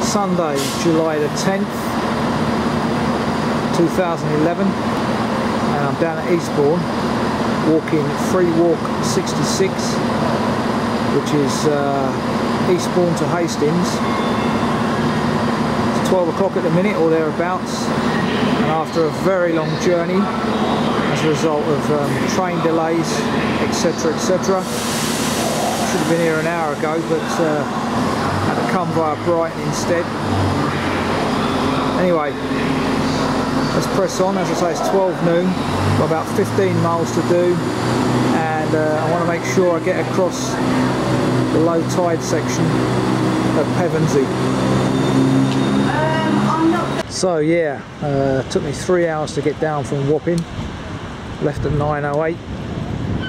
Sunday, July the 10th, 2011, and I'm down at Eastbourne walking Freewalk 66, which is Eastbourne to Hastings. It's 12 o'clock at the minute or thereabouts, and after a very long journey as a result of train delays, etc, etc. Should have been here an hour ago, but had to come via Brighton instead. Anyway, let's press on. As I say, it's 12 noon, got about 15 miles to do, and I want to make sure I get across the low tide section of Pevensey. So yeah, took me 3 hours to get down from Wapping, left at 9:08,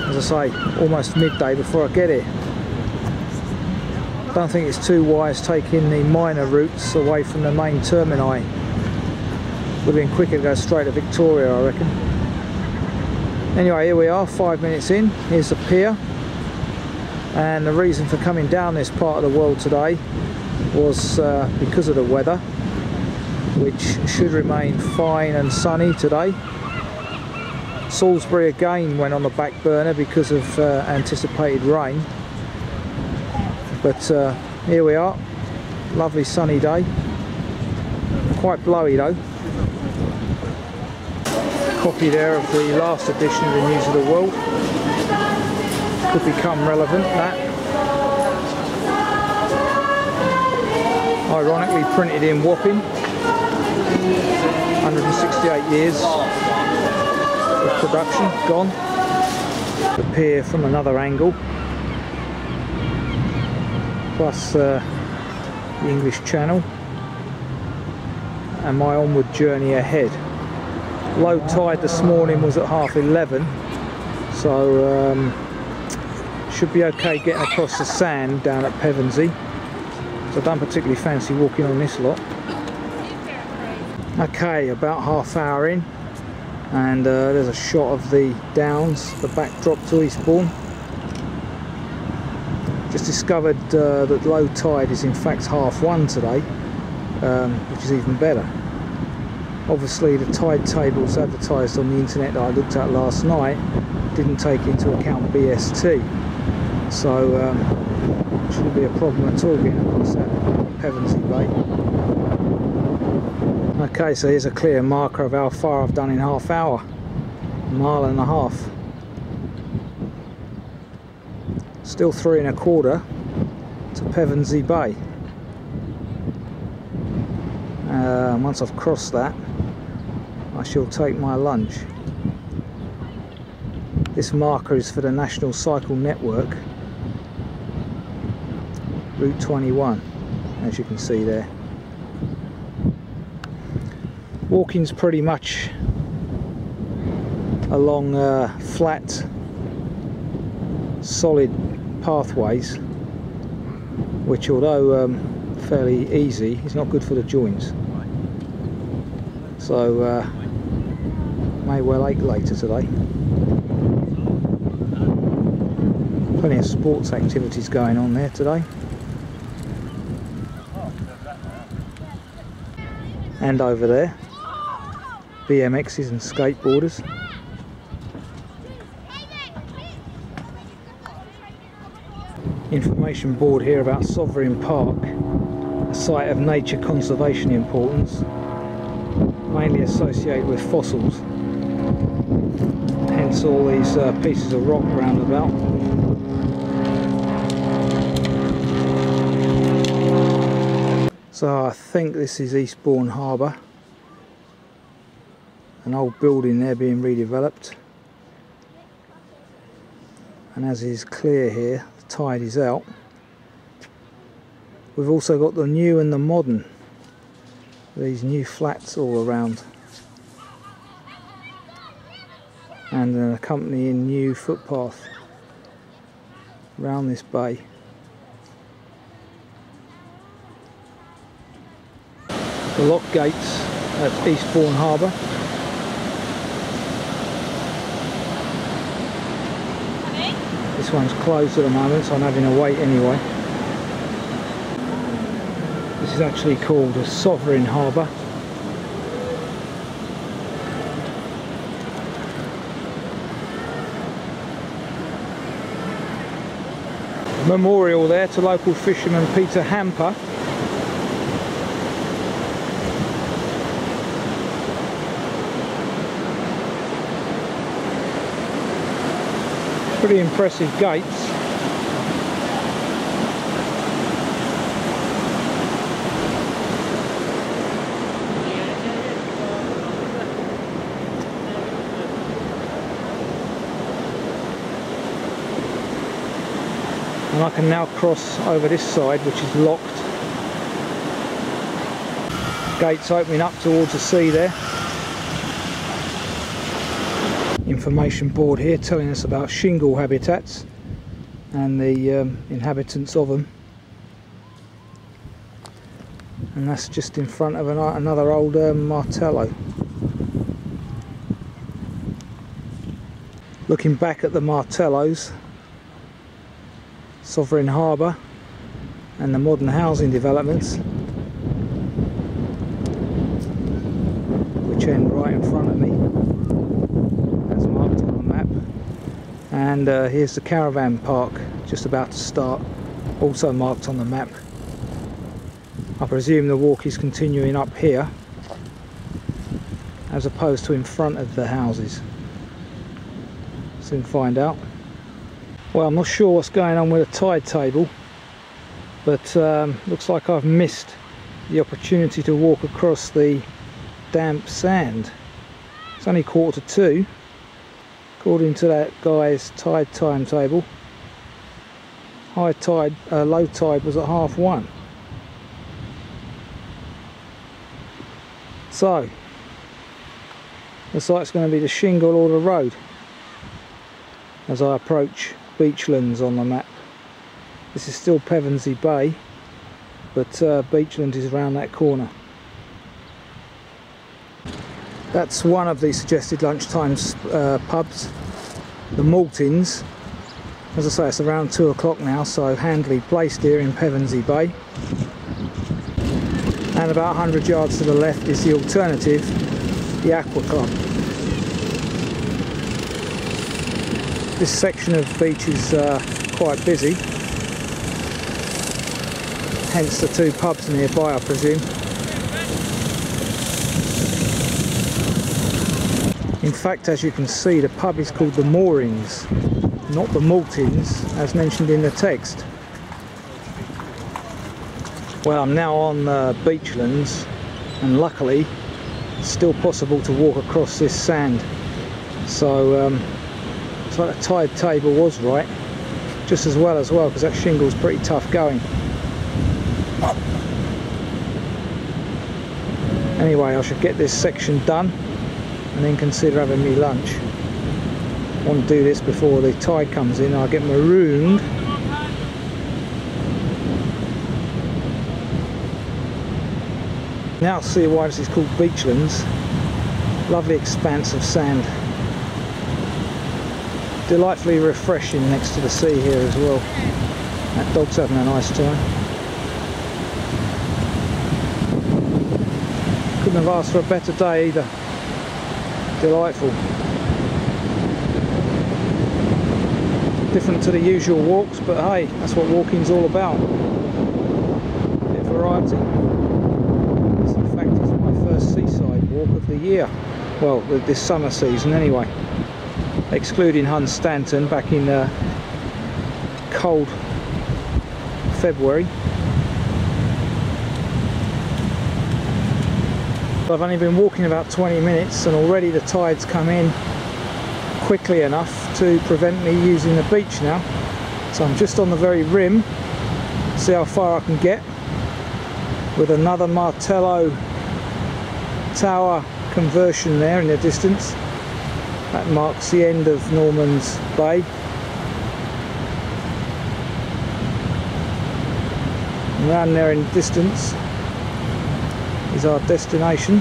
as I say, almost midday before I get here. Don't think it's too wise taking the minor routes away from the main termini. Would have been quicker to go straight to Victoria, I reckon. Anyway, here we are, 5 minutes in. Here's the pier, and the reason for coming down this part of the world today was because of the weather, which should remain fine and sunny today. Salisbury again went on the back burner because of anticipated rain, but here we are, lovely sunny day, quite blowy though. Copy there of the last edition of the News of the World, could become relevant, that. Ironically printed in Wapping, 168 years of production gone. The pier from another angle, plus the English Channel, and my onward journey ahead. Low tide this morning was at 11:30, so should be okay getting across the sand down at Pevensey. So I don't particularly fancy walking on this lot. Okay, about half hour in, and there's a shot of the Downs, the backdrop to Eastbourne. Just discovered that low tide is in fact 1:30 today, which is even better. Obviously the tide tables advertised on the internet that I looked at last night didn't take into account BST, so shouldn't be a problem at all getting across that Pevensey Bay. Okay, so here's a clear marker of how far I've done in half hour, a mile and a half. Still 3 1/4 to Pevensey Bay. Once I've crossed that, I shall take my lunch. This marker is for the National Cycle Network, Route 21, as you can see there. Walking's pretty much along flat, solid pathways, which, although fairly easy, is not good for the joints. So may well ache later today. Plenty of sports activities going on there today, and over there, BMXs and skateboarders. Information board here about Sovereign Park, a site of nature conservation importance, mainly associated with fossils, hence all these pieces of rock round about. So I think this is Eastbourne Harbour, an old building there being redeveloped, and as is clear here, the tide is out. We've also got the new and the modern, these new flats all around, and an accompanying new footpath around this bay. The lock gates at Eastbourne Harbour. This one's closed at the moment, so I'm having to wait anyway. This is actually called a sovereign harbour. Memorial there to local fisherman Peter Hamper. Pretty impressive gates. And I can now cross over this side, which is locked. Gates opening up towards the sea there. Information board here telling us about shingle habitats and the inhabitants of them. And that's just in front of another old martello. Looking back at the martellos, Sovereign Harbour and the modern housing developments, which end right in front of me, as marked on the map. And here's the caravan park just about to start, also marked on the map. I presume the walk is continuing up here as opposed to in front of the houses. Soon find out. Well, I'm not sure what's going on with the tide table, but looks like I've missed the opportunity to walk across the damp sand. It's only 1:45 according to that guy's tide timetable. High tide, low tide was at 1:30. So looks like it's going to be the shingle or the road as I approach Beachlands on the map. This is still Pevensey Bay, but Beachland is around that corner. That's one of the suggested lunchtime pubs, the Maltings. As I say, it's around 2 o'clock now, so handily placed here in Pevensey Bay. And about 100 yards to the left is the alternative, the Aqua Club. This section of beach is quite busy, hence the two pubs nearby, I presume. In fact, as you can see, the pub is called the Moorings, not the Maltings, as mentioned in the text. Well, I'm now on Beachlands, and luckily it's still possible to walk across this sand. So looks like the tide table was right, just as well because that shingle's pretty tough going. Anyway, I should get this section done and then consider having me lunch. I want to do this before the tide comes in. I'll get marooned. Now I'll see why this is called Beachlands. Lovely expanse of sand. Delightfully refreshing next to the sea here as well. That dog's having a nice time. Couldn't have asked for a better day either. Delightful. Different to the usual walks, but hey, that's what walking's all about. A bit of variety. This in fact is my first seaside walk of the year. Well, this summer season anyway. Excluding Hastings.10 back in cold February. I've only been walking about 20 minutes and already the tide's come in quickly enough to prevent me using the beach now. So I'm just on the very rim, see how far I can get with another Martello tower conversion there in the distance. That marks the end of Norman's Bay. And around there in the distance is our destination.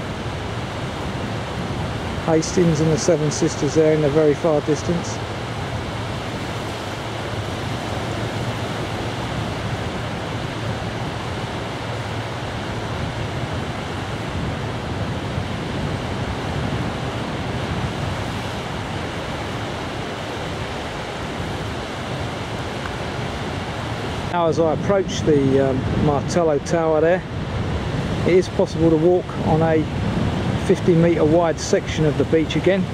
Hastings and the Seven Sisters there in the very far distance. Now as I approach the Martello Tower there, it is possible to walk on a 50-metre wide section of the beach again,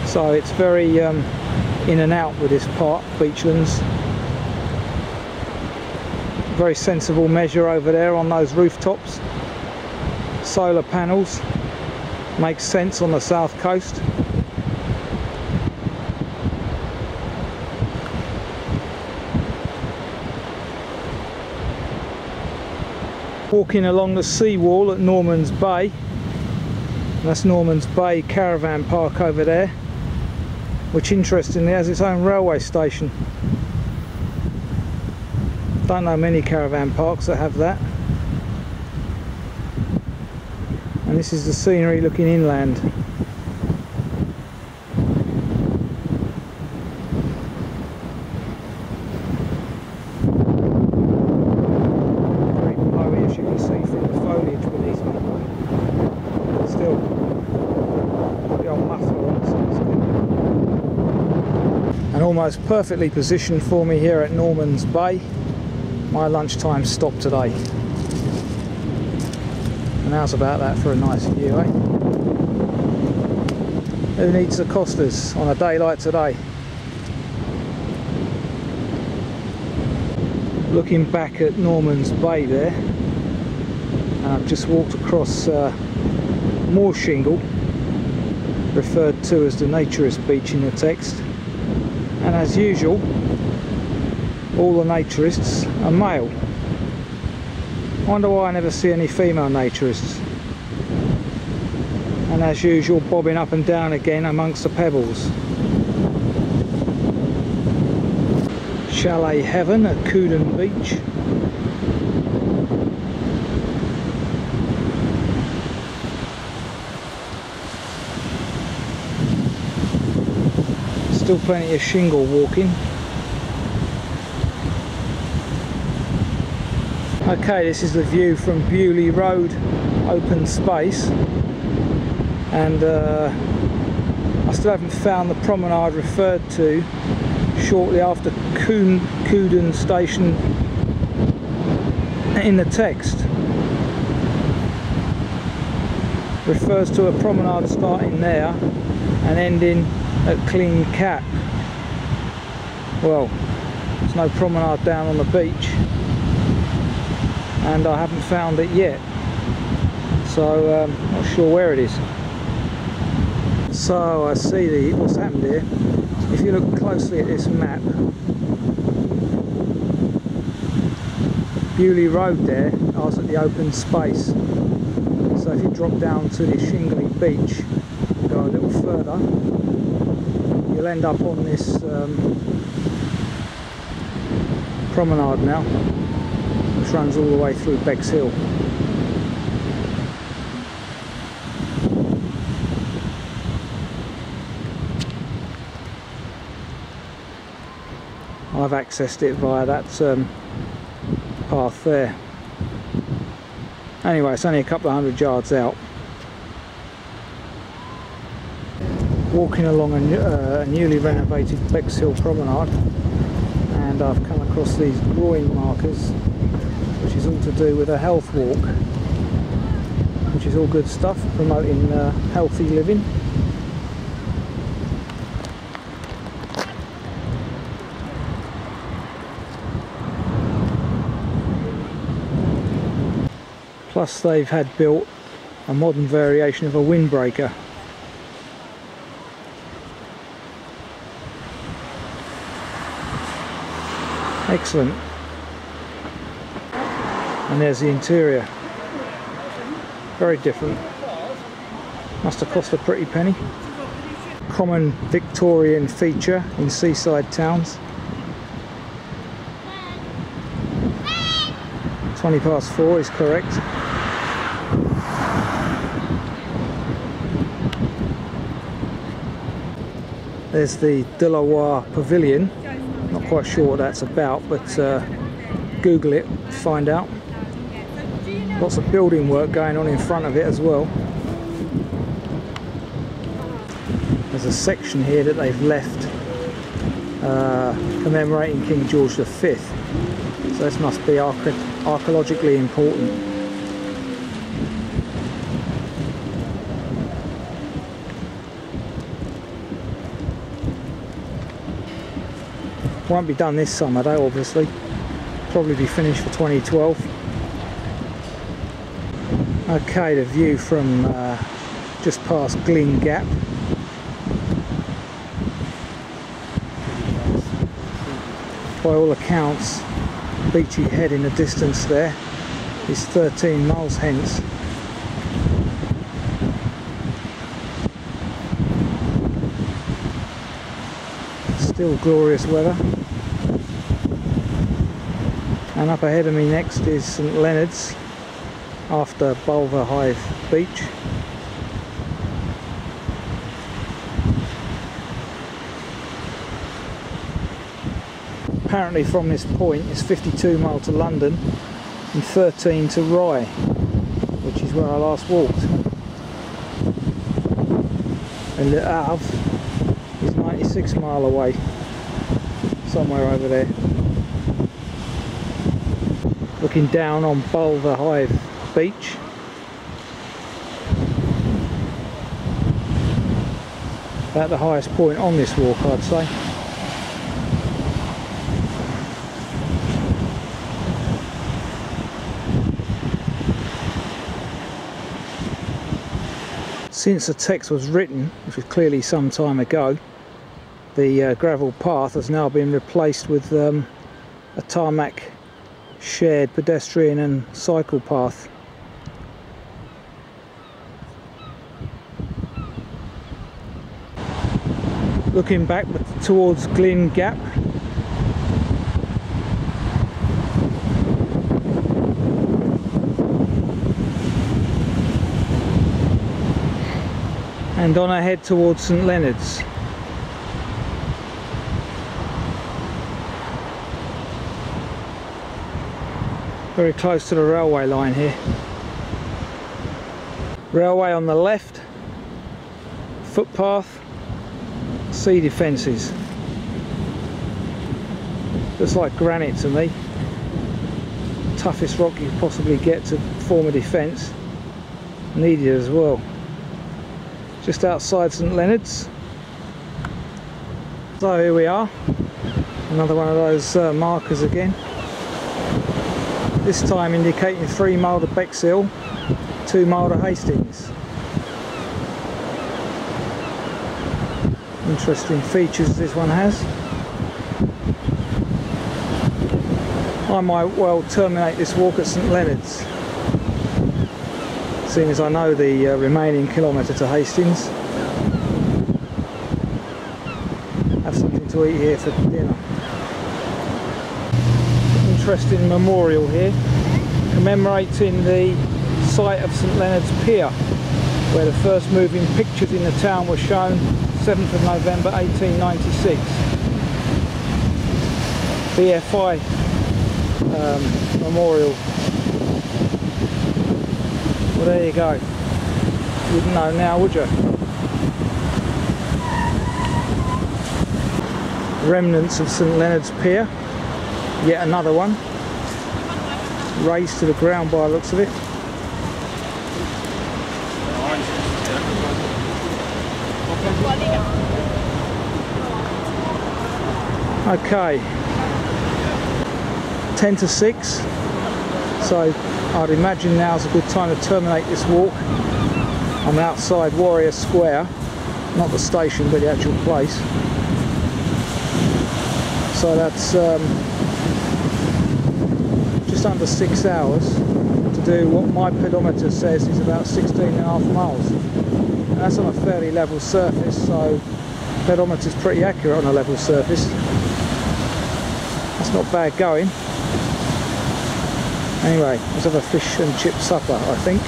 so it's very in and out with this part, Beachlands. Very sensible measure over there on those rooftops. Solar panels, makes sense on the south coast. Walking along the seawall at Norman's Bay. That's Norman's Bay Caravan Park over there, which interestingly has its own railway station. Don't know many caravan parks that have that. And this is the scenery looking inland. Very blowy, as you can see from the foliage beneath me. But still, the old muffler on, so it's good. And almost perfectly positioned for me here at Norman's Bay. My lunchtime stop today. And how's about that for a nice view, eh? Who needs the Costas on a day like today? Looking back at Norman's Bay there, and I've just walked across more shingle, referred to as the naturist beach in the text, and as usual, all the naturists are male. I wonder why I never see any female naturists. And as usual, bobbing up and down again amongst the pebbles. Chalet Heaven at Cooden Beach. Still plenty of shingle walking. Okay, this is the view from Bewley Road open space, and I still haven't found the promenade referred to shortly after Cooden station in the text. Refers to a promenade starting there and ending at Clean Cap. Well, there's no promenade down on the beach, and I haven't found it yet, so not sure where it is. So I see what's happened here. If you look closely at this map, Bewley Road there, I was at the open space, so if you drop down to the shingly beach, go a little further, you'll end up on this promenade now, which runs all the way through Bexhill. I've accessed it via that path there. Anyway, it's only a couple of 100 yards out. Walking along a newly renovated Bexhill promenade, and I've come across these groin markers, which is all to do with a health walk, which is all good stuff, promoting healthy living. Plus they've had built a modern variation of a windbreaker. Excellent. And there's the interior. Very different. Must have cost a pretty penny. Common Victorian feature in seaside towns. 4:20 is correct. There's the De La Warre Pavilion. Not quite sure what that's about, but Google it, find out. Lots of building work going on in front of it as well. There's a section here that they've left commemorating King George V. So This must be archaeologically important. Won't be done this summer though, obviously. Probably be finished for 2012. Okay, the view from just past Glyn Gap. By all accounts, Beachy Head in the distance there is 13 miles hence. Still glorious weather. And up ahead of me next is St Leonard's after Bulverhithe Beach. Apparently from this point it's 52 miles to London and 13 to Rye, which is where I last walked. And Le Havre is 96 miles away, somewhere over there. Looking down on Bulverhithe Beach. About the highest point on this walk, I'd say. Since the text was written, which was clearly some time ago, the gravel path has now been replaced with a tarmac shared pedestrian and cycle path. Looking back towards Glyn Gap, and on ahead towards St Leonard's. Very close to the railway line here. Railway on the left, footpath, sea defences. Looks like granite to me. Toughest rock you could possibly get to form a defence. Needed as well. Just outside St Leonard's. So here we are. Another one of those markers again. This time indicating 3 miles to Bexhill, 2 miles to Hastings. Interesting features this one has. I might well terminate this walk at St Leonard's, seeing as I know the remaining kilometre to Hastings. Have something to eat here for dinner. Interesting memorial here, commemorating the site of St Leonard's Pier, where the first moving pictures in the town were shown 7th of November 1896. BFI memorial. Well, there you go. Wouldn't know now, would you? Remnants of St Leonard's Pier. Yet another one. Raised to the ground by the looks of it. Okay, 10 to 6, so I'd imagine now's a good time to terminate this walk. I'm outside Warrior Square, not the station but the actual place. So that's just under 6 hours to do what my pedometer says is about 16.5 miles. And that's on a fairly level surface, so pedometer's pretty accurate on a level surface. That's not bad going. Anyway, let's have a fish and chip supper, I think.